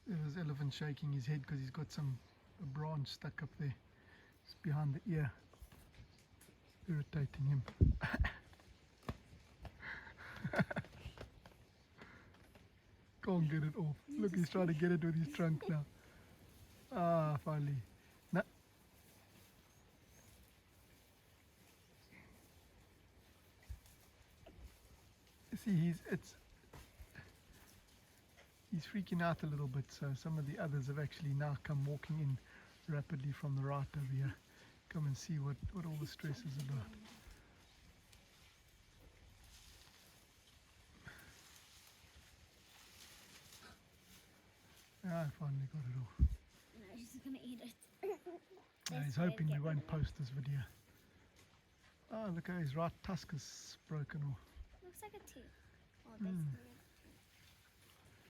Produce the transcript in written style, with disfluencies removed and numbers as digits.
There was elephant shaking his head because he's got a branch stuck up there. It's behind the ear, irritating him. Can't get it off. Look, he's trying to get it with his trunk now. Ah, finally. No. See, he's freaking out a little bit, so some of the others have actually now come walking in rapidly from the right over here. Come and see what all the stress is about. I finally got it off. No, he's gonna eat it. He's hoping we won't post this video. Oh, look how his right tusk is broken off. Looks like a tooth. Oh, that's